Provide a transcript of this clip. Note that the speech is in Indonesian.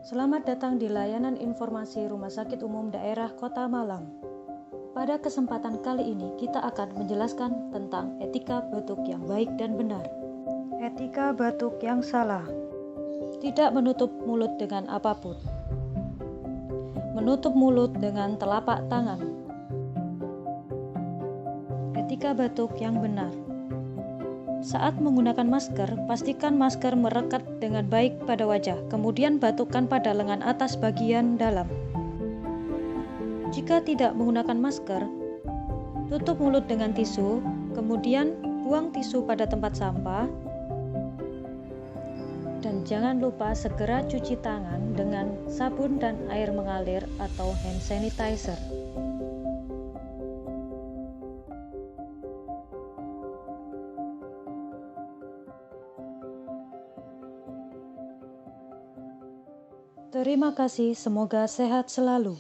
Selamat datang di layanan informasi Rumah Sakit Umum Daerah Kota Malang. Pada kesempatan kali ini kita akan menjelaskan tentang etika batuk yang baik dan benar. Etika batuk yang salah. Tidak menutup mulut dengan apapun. Menutup mulut dengan telapak tangan. Etika batuk yang benar. Saat menggunakan masker, pastikan masker merekat dengan baik pada wajah, kemudian batukkan pada lengan atas bagian dalam. Jika tidak menggunakan masker, tutup mulut dengan tisu, kemudian buang tisu pada tempat sampah, dan jangan lupa segera cuci tangan dengan sabun dan air mengalir atau hand sanitizer. Terima kasih, semoga sehat selalu.